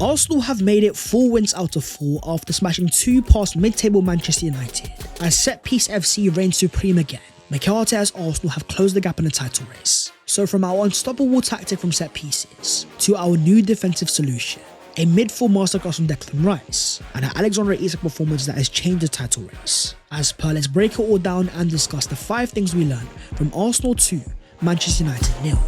Arsenal have made it 4 wins out of 4 after smashing 2 past mid-table Manchester United, as Set-Piece FC reigns supreme again. Mikel Arteta's Arsenal have closed the gap in the title race. So from our unstoppable tactic from set pieces, to our new defensive solution, a midfield masterclass from Declan Rice, and an Alexander Isak performance that has changed the title race. As per, let's break it all down and discuss the 5 things we learned from Arsenal 2, Manchester United 0.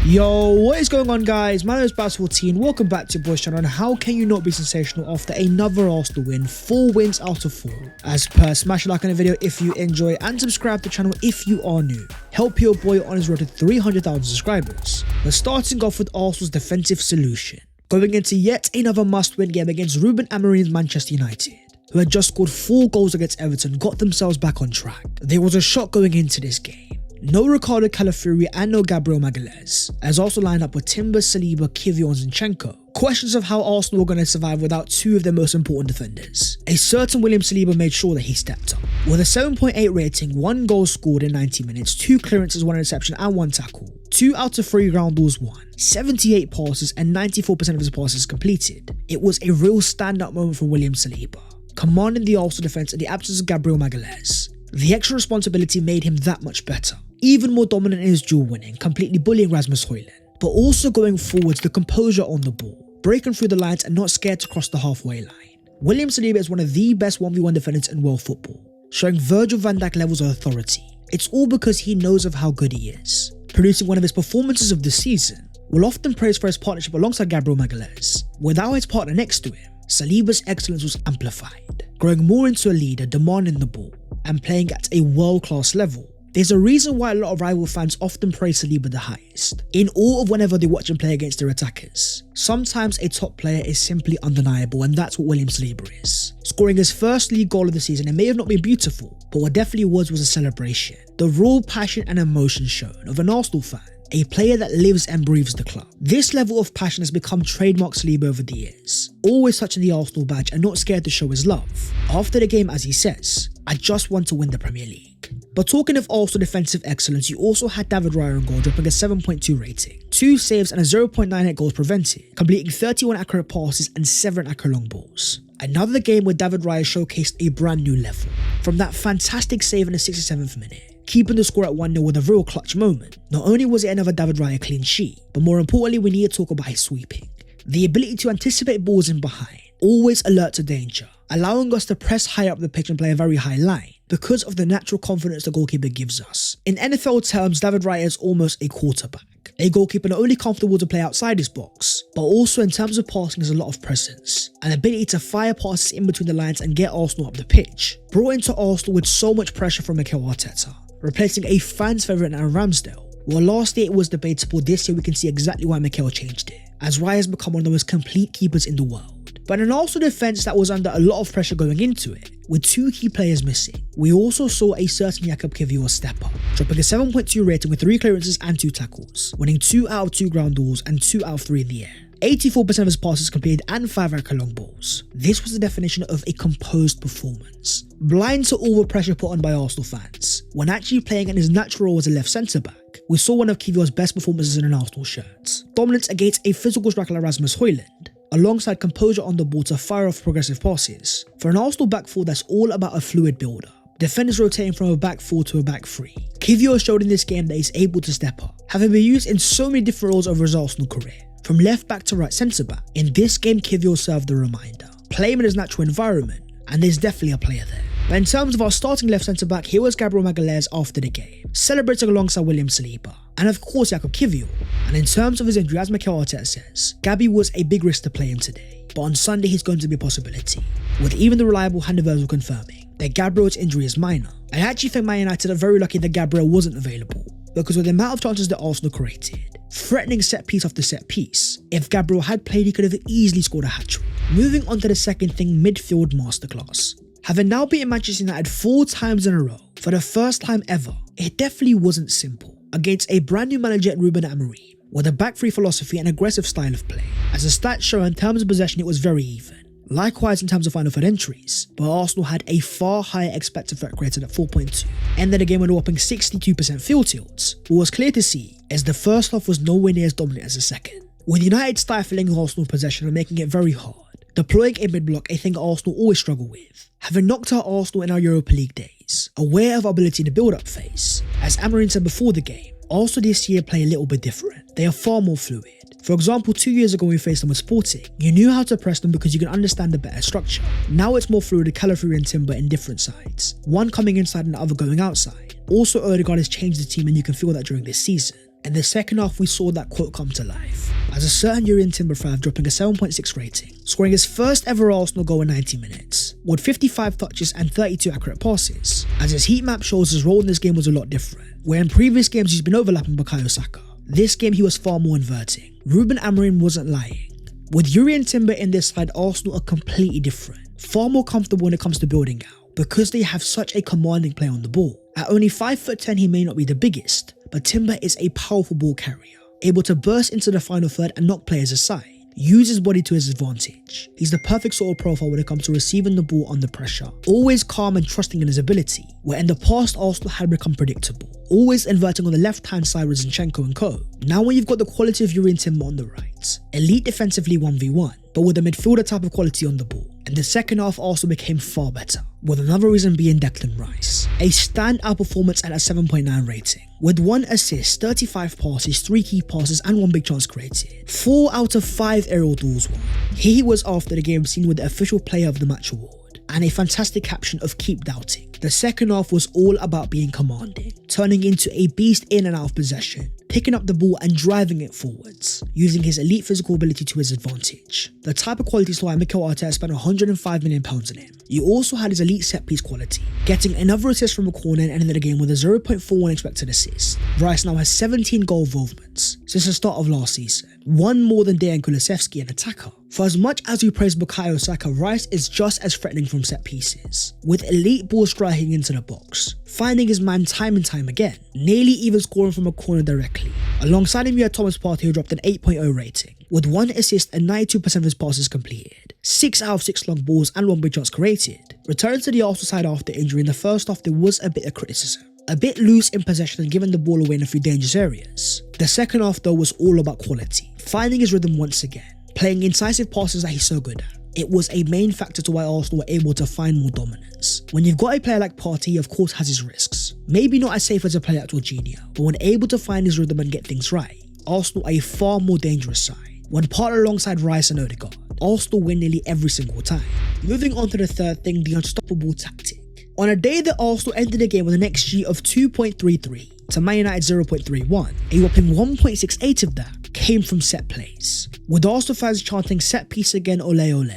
Yo, what is going on, guys? My name is Baz14. Welcome back to your boys channel, and how can you not be sensational after another Arsenal win? 4 wins out of 4. As per, smash a like on the video if you enjoy and subscribe to the channel if you are new. Help your boy on his road to 300,000 subscribers. We're starting off with Arsenal's defensive solution, going into yet another must-win game against Ruben Amorim's Manchester United, who had just scored 4 goals against Everton, got themselves back on track. There was a shock going into this game. No Ricardo Calafiori and no Gabriel Magalhaes, as also lined up with Timber, Saliba, Kiwior and Zinchenko. Questions of how Arsenal were going to survive without 2 of their most important defenders. A certain William Saliba made sure that he stepped up. With a 7.8 rating, 1 goal scored in 90 minutes, 2 clearances, 1 interception and 1 tackle. 2 out of 3 ground balls won, 78 passes and 94% of his passes completed. It was a real stand-up moment from William Saliba, commanding the Arsenal defence in the absence of Gabriel Magalhaes. The extra responsibility made him that much better. Even more dominant in his duel winning, completely bullying Rasmus Højlund, but also going forwards, the composure on the ball, breaking through the lines and not scared to cross the halfway line. William Saliba is one of the best 1v1 defenders in world football, showing Virgil van Dijk levels of authority. It's all because he knows of how good he is, producing one of his performances of the season. We'll often praise for his partnership alongside Gabriel Magalhaes. Without his partner next to him, Saliba's excellence was amplified, growing more into a leader, demanding the ball, and playing at a world-class level. There's a reason why a lot of rival fans often praise Saliba the highest, in awe of whenever they watch him play against their attackers. Sometimes a top player is simply undeniable, and that's what William Saliba is. Scoring his first league goal of the season, it may have not been beautiful, but what definitely was a celebration. The raw passion and emotion shown of an Arsenal fan, a player that lives and breathes the club. This level of passion has become trademark Saliba over the years, always touching the Arsenal badge and not scared to show his love. After the game, as he says, "I just want to win the Premier League." But talking of Arsenal defensive excellence, you also had David Raya on goal, dropping a 7.2 rating, 2 saves and a 0.98 goals prevented, completing 31 accurate passes and 7 accurate long balls. Another game where David Raya showcased a brand new level, from that fantastic save in the 67th minute, keeping the score at 1-0 with a real clutch moment. Not only was it another David Raya clean sheet, but more importantly, we need to talk about his sweeping. The ability to anticipate balls in behind, always alert to danger, allowing us to press high up the pitch and play a very high line, because of the natural confidence the goalkeeper gives us. In NFL terms, David Raya is almost a quarterback, a goalkeeper not only comfortable to play outside his box, but also in terms of passing has a lot of presence, an ability to fire passes in between the lines and get Arsenal up the pitch. Brought into Arsenal with so much pressure from Mikel Arteta, replacing a fan's favourite Aaron Ramsdale. While last year it was debatable, this year we can see exactly why Mikel changed it, as Raya has become one of the most complete keepers in the world. But an Arsenal defence that was under a lot of pressure going into it, with 2 key players missing, we also saw a certain Jakub Kiwior step up, dropping a 7.2 rating with 3 clearances and 2 tackles, winning 2 out of 2 ground balls and 2 out of 3 in the air. 84% of his passes completed and 5 accurate long balls. This was the definition of a composed performance, blind to all the pressure put on by Arsenal fans. When actually playing in his natural role as a left centre-back, we saw one of Kiwior's best performances in an Arsenal shirt. Dominance against a physical striker like Rasmus Højlund, alongside composure on the ball to fire off progressive passes. For an Arsenal back four that's all about a fluid build-up, defenders rotating from a back 4 to a back 3. Kiwior showed in this game that he's able to step up, having been used in so many different roles over his Arsenal career, from left back to right centre back. In this game, Kiwior served the reminder. Play him in his natural environment, and there's definitely a player there. But in terms of our starting left centre back, here was Gabriel Magalhaes after the game, celebrating alongside William Saliba, and of course Jakub Kiwior. And in terms of his injury, as Mikel Arteta says, Gabby was a big risk to play him today, but on Sunday he's going to be a possibility, with even the reliable Hande Virgil confirming that Gabriel's injury is minor. I actually think Man United are very lucky that Gabriel wasn't available, because with the amount of chances that Arsenal created, threatening set piece after set piece, if Gabriel had played he could have easily scored a hat-trick. Moving on to the second thing, midfield masterclass. Having now beaten Manchester United 4 times in a row, for the first time ever, it definitely wasn't simple, against a brand new manager in Ruben Amorim, with a back 3 philosophy and aggressive style of play. As the stats show, in terms of possession it was very even, Likewise in terms of final third entries, but Arsenal had a far higher expected threat rating at 4.2, ended the game with a whopping 62% field tilts. What was clear to see is the first half was nowhere near as dominant as the second, with United stifling Arsenal possession and making it very hard, deploying a mid-block, a thing Arsenal always struggle with. Having knocked out Arsenal in our Europa League days, aware of our ability in the build-up phase, as Amorim said before the game, Arsenal this year play a little bit different. They are far more fluid. For example, 2 years ago when we faced them with Sporting, you knew how to press them because you can understand the better structure. Now it's more fluid with Calafiori and Timber in different sides, one coming inside and the other going outside. Also, Odegaard has changed the team and you can feel that during this season. In the second half, we saw that quote come to life, as a certain Jurrien Timber thrived, dropping a 7.6 rating, scoring his first ever Arsenal goal in 90 minutes, with 55 touches and 32 accurate passes, as his heat map shows his role in this game was a lot different, where in previous games he's been overlapping Bukayo Saka. This game he was far more inverting. Ruben Amorim wasn't lying. With Jurrien Timber in this side, Arsenal are completely different, far more comfortable when it comes to building out, because they have such a commanding play on the ball. At only 5'10", he may not be the biggest, but Timber is a powerful ball carrier, able to burst into the final third and knock players aside, use his body to his advantage. He's the perfect sort of profile when it comes to receiving the ball under pressure, always calm and trusting in his ability, where in the past Arsenal had become predictable, always inverting on the left hand side with Zinchenko and co. Now when you've got the quality of Jurrien Timber on the right, elite defensively 1v1, but with a midfielder type of quality on the ball, and the second half Arsenal became far better, with another reason being Declan Rice. A standout performance at a 7.9 rating, with 1 assist, 35 passes, 3 key passes and 1 big chance created. 4 out of 5 aerial duels won. He was after the game seen with the official player of the match award, and a fantastic caption of keep doubting. The second half was all about being commanding, turning into a beast in and out of possession, picking up the ball and driving it forwards, using his elite physical ability to his advantage. The type of quality is why Mikel Arteta spent £105 million on him. You also had his elite set piece quality, getting another assist from a corner and ended the game with a 0.41 expected assist. Rice now has 17 goal involvements since the start of last season, one more than Dejan Kulusevski, an attacker. For as much as we praise Bukayo Saka, Rice is just as threatening from set pieces, with elite ball striking into the box, finding his man time and time again, nearly even scoring from a corner directly. Alongside him you had Thomas Partey, who dropped an 8.0 rating, with 1 assist and 92% of his passes completed, 6 out of 6 long balls and 1 big chance created. Returning to the Arsenal side after injury, in the first half there was a bit of criticism, a bit loose in possession and giving the ball away in a few dangerous areas. The second half though was all about quality, finding his rhythm once again, playing incisive passes that he's so good at. It was a main factor to why Arsenal were able to find more dominance. When you've got a player like Partey, he of course has his risks. Maybe not as safe as a player like Jorginho, but when able to find his rhythm and get things right, Arsenal are a far more dangerous side. When partnered alongside Rice and Odegaard, Arsenal win nearly every single time. Moving on to the third thing, the unstoppable tactic. On a day that Arsenal ended the game with an XG of 2.33 to Man United 0.31, a whopping 1.68 of that came from set plays, with Arsenal fans chanting set piece again, ole ole.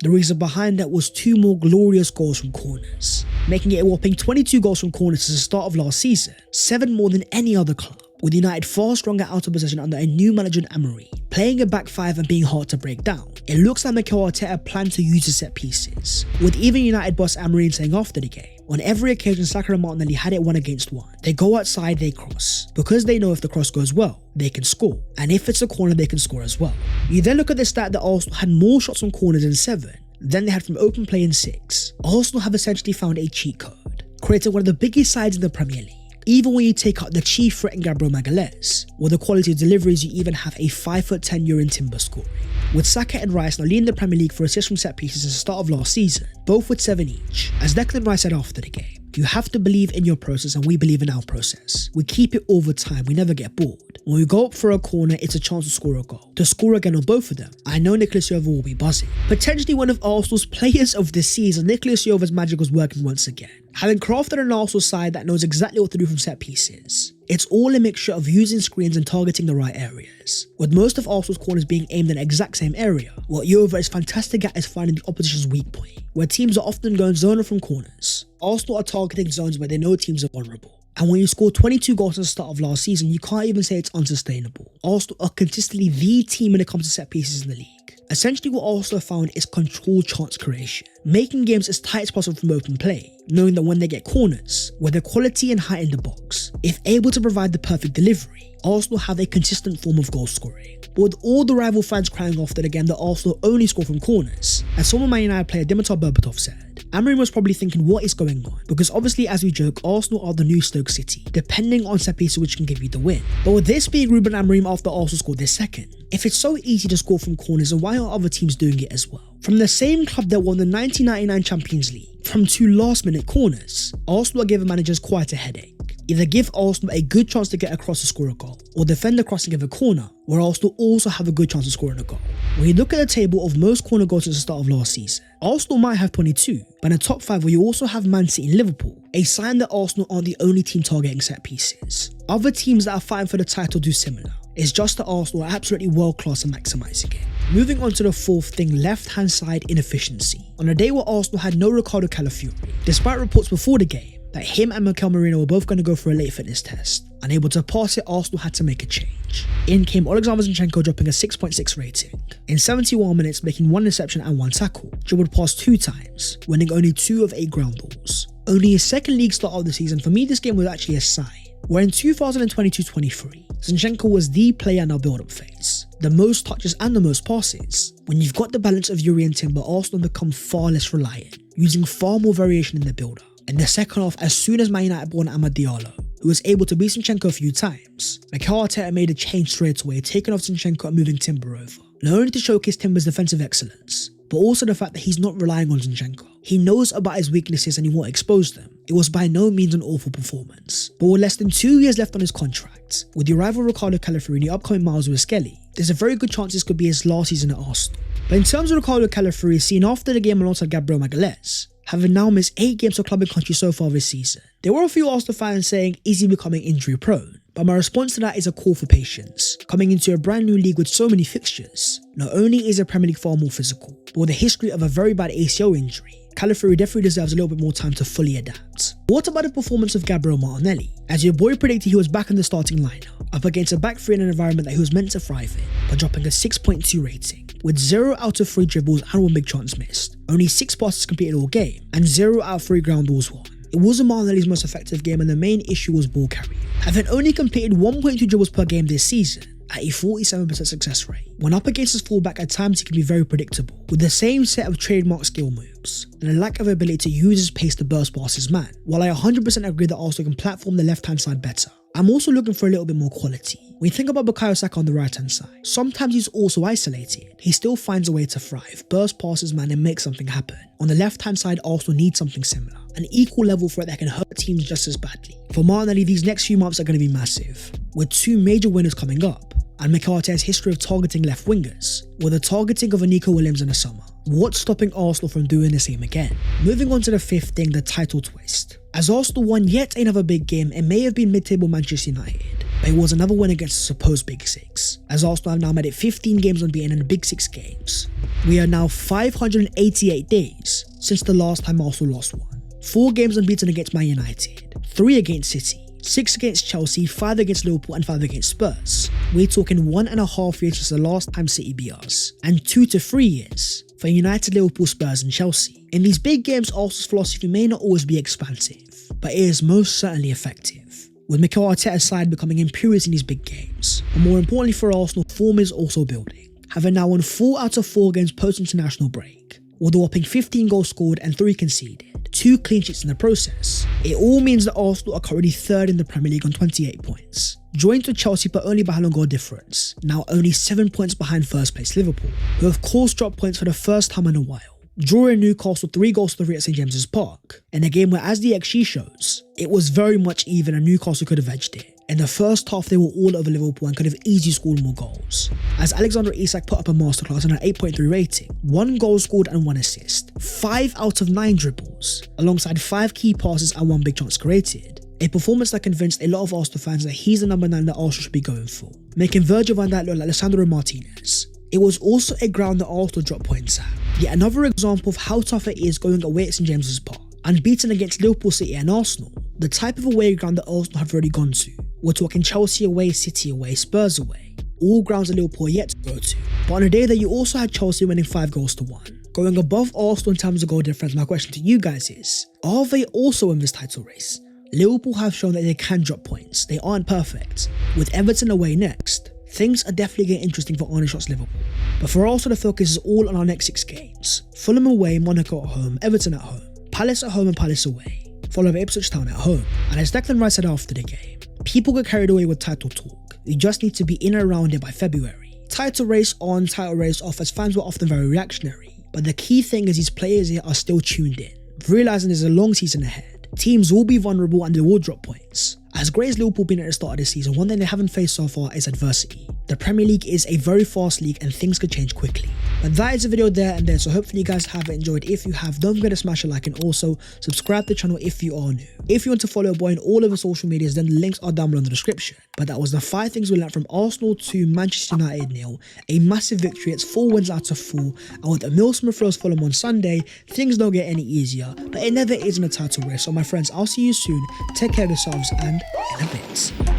The reason behind that was 2 more glorious goals from corners, making it a whopping 22 goals from corners since the start of last season, 7 more than any other club, with United far stronger out of possession under a new manager in Amorim, playing a back 5 and being hard to break down. It looks like Mikel Arteta planned to use the set pieces, with even United boss Amorim saying after the game, on every occasion Saka and Martinelli had it 1 against 1. They go outside, they cross, because they know if the cross goes well, they can score, and if it's a corner they can score as well. You then look at the stat that Arsenal had more shots on corners in 7 than they had from open play in 6. Arsenal have essentially found a cheat code, creating one of the biggest sides in the Premier League. Even when you take out the chief threat in Gabriel Magalhaes, with the quality of deliveries you even have a 5'10" Jurrien Timber scoring. With Saka and Rice now leading the Premier League for assists from set pieces since the start of last season, both with 7 each. As Declan Rice said after the game, you have to believe in your process and we believe in our process. We keep it all the time, we never get bored. When we go up for a corner, it's a chance to score a goal. To score again on both of them, I know Nicolas Jova will be buzzing. Potentially one of Arsenal's players of the season, Nicolas Jova's magic was working once again, having crafted an Arsenal side that knows exactly what to do from set pieces. It's all a mixture of using screens and targeting the right areas, with most of Arsenal's corners being aimed in the exact same area. What Jova is fantastic at is finding the opposition's weak point, where teams are often going zonal from corners. Arsenal are targeting zones where they know teams are vulnerable. And when you score 22 goals at the start of last season, you can't even say it's unsustainable. Arsenal are consistently the team when it comes to set pieces in the league. Essentially what Arsenal found is controlled chance creation, making games as tight as possible from open play, knowing that when they get corners, with their quality and height in the box, if able to provide the perfect delivery, Arsenal have a consistent form of goal scoring. But with all the rival fans crying off that again that Arsenal only score from corners, as former Man United player Dimitar Berbatov said, Amorim was probably thinking what is going on, because obviously as we joke, Arsenal are the new Stoke City, depending on set pieces which can give you the win. But with this being Ruben Amorim after Arsenal scored their second, if it's so easy to score from corners, then why are other teams doing it as well? From the same club that won the 1999 Champions League, from 2 last-minute corners, Arsenal are giving managers quite a headache. Either give Arsenal a good chance to get across to score a goal, or defend the cross and give a corner, where Arsenal also have a good chance of scoring a goal. When you look at the table of most corner goals since the start of last season, Arsenal might have 22, but in the top 5 where you also have Man City and Liverpool, a sign that Arsenal aren't the only team targeting set pieces. Other teams that are fighting for the title do similar. It's just that Arsenal are absolutely world class at maximising it. Moving on to the fourth thing, left hand side inefficiency. On a day where Arsenal had no Ricardo Calafiori, despite reports before the game that him and Mikel Merino were both going to go for a late fitness test, unable to pass it, Arsenal had to make a change. In came Alexander Zinchenko dropping a 6.6 rating. In 71 minutes, making 1 interception and 1 tackle, dribbled past 2 times, winning only 2 of 8 ground balls. Only his second league start of the season. For me, this game was actually a sign, where in 2022-23, Zinchenko was the player in our build-up phase, the most touches and the most passes. When you've got the balance of Yuri and Timber, Arsenal become far less reliant, using far more variation in their build-up. In the second half, as soon as Man United brought in Amad Diallo, who was able to beat Zinchenko a few times, Mikel Arteta made a change straight away, taking off Zinchenko and moving Timber over. Not only to showcase Timber's defensive excellence, but also the fact that he's not relying on Zinchenko. He knows about his weaknesses and he won't expose them. It was by no means an awful performance. But with less than 2 years left on his contract, with the arrival of Ricardo Calafiori and the upcoming Miles with Skelly, there's a very good chance this could be his last season at Arsenal. But in terms of Ricardo Calafiori, seen after the game alongside Gabriel Magalhaes, having now missed 8 games for club and country so far this season, there were a few Arsenal fans saying, is he becoming injury prone? But my response to that is a call for patience. Coming into a brand new league with so many fixtures, not only is the Premier League far more physical, but with a history of a very bad ACL injury, Calafiori definitely deserves a little bit more time to fully adapt. What about the performance of Gabriel Martinelli? As your boy predicted, he was back in the starting lineup, up against a back 3 in an environment that he was meant to thrive in, by dropping a 6.2 rating, with 0 out of 3 dribbles and 1 big chance missed, only 6 passes completed all game, and 0 out of 3 ground balls won. It wasn't Martinelli's most effective game, and the main issue was ball carrying. Having only completed 1.2 dribbles per game this season, at a 47% success rate, when up against his fullback at times he can be very predictable, with the same set of trademark skill moves, and a lack of ability to use his pace to burst past his man. While I 100% agree that Arsenal can platform the left hand side better, I'm also looking for a little bit more quality. When you think about Bukayo Saka on the right hand side, sometimes he's also isolated. He still finds a way to thrive, burst past his man and make something happen. On the left hand side, Arsenal needs something similar, an equal level threat that can hurt teams just as badly. For Martinelli, these next few months are going to be massive, with 2 major winners coming up, and Mikel Arteta's history of targeting left wingers, with the targeting of a Nico Williams in the summer. What's stopping Arsenal from doing the same again? Moving on to the 5th thing, the title twist. As Arsenal won yet another big game, it may have been mid-table Manchester United, but it was another win against the supposed Big Six, as Arsenal have now made it 15 games unbeaten in the Big Six games. We are now 588 days since the last time Arsenal lost one. 4 games unbeaten against Man United, 3 against City, 6 against Chelsea, 5 against Liverpool and 5 against Spurs. We're talking 1.5 years since the last time City beat us, and 2 to 3 years for United, Liverpool, Spurs and Chelsea. In these big games, Arsenal's philosophy may not always be expansive, but it is most certainly effective, with Mikel Arteta's side becoming imperious in these big games. And more importantly for Arsenal, form is also building, having now won 4 out of 4 games post-international break, with a whopping 15 goals scored and 3 conceded, 2 clean sheets in the process. It all means that Arsenal are currently 3rd in the Premier League on 28 points, joined with Chelsea but only by a goal difference, now only 7 points behind first place Liverpool, who of course dropped points for the first time in a while, drawing Newcastle 3 goals to 3 at St James's Park, in a game where, as the XG shows, it was very much even and Newcastle could have edged it. In the first half, they were all over Liverpool and could have easily scored more goals, as Alexander Isak put up a masterclass on an 8.3 rating, 1 goal scored and 1 assist, 5 out of 9 dribbles, alongside 5 key passes and 1 big chance created. A performance that convinced a lot of Arsenal fans that he's the number 9 that Arsenal should be going for, making Virgil van Dijk look like Alessandro Martinez. It was also a ground that Arsenal dropped points at. Yet another example of how tough it is going away at St James's Park, unbeaten against Liverpool, City and Arsenal, the type of away ground that Arsenal have already gone to. We're talking Chelsea away, City away, Spurs away. all grounds that Liverpool are yet to go to. But on a day that you also had Chelsea winning 5-1, going above Arsenal in terms of goal difference, my question to you guys is, are they also in this title race? Liverpool have shown that they can drop points. They aren't perfect. With Everton away next, things are definitely getting interesting for Arne Slot's Liverpool. But for Arsenal, the focus is all on our next 6 games. Fulham away, Monaco at home, Everton at home, Palace at home and Palace away, followed by Ipswich Town at home. And as Declan Rice said after the game, people get carried away with title talk. You just need to be in and around it by February. Title race on, title race off, as fans were often very reactionary. But the key thing is these players here are still tuned in, realising there's a long season ahead. Teams will be vulnerable and they will drop points. As great as Liverpool been at the start of this season, one thing they haven't faced so far is adversity. The Premier League is a very fast league and things could change quickly. But that is the video there and there, so hopefully you guys have enjoyed. If you have, don't forget to smash a like and also subscribe to the channel if you are new. If you want to follow a boy on all of the social medias, then the links are down below in the description. But that was the 5 things we learned from Arsenal to Manchester United 0. A massive victory, it's 4 wins out of 4, and with the Smith Rose Fulham on Sunday, things don't get any easier, but it never is in a title race. So my friends, I'll see you soon, take care of yourselves, and in a bit.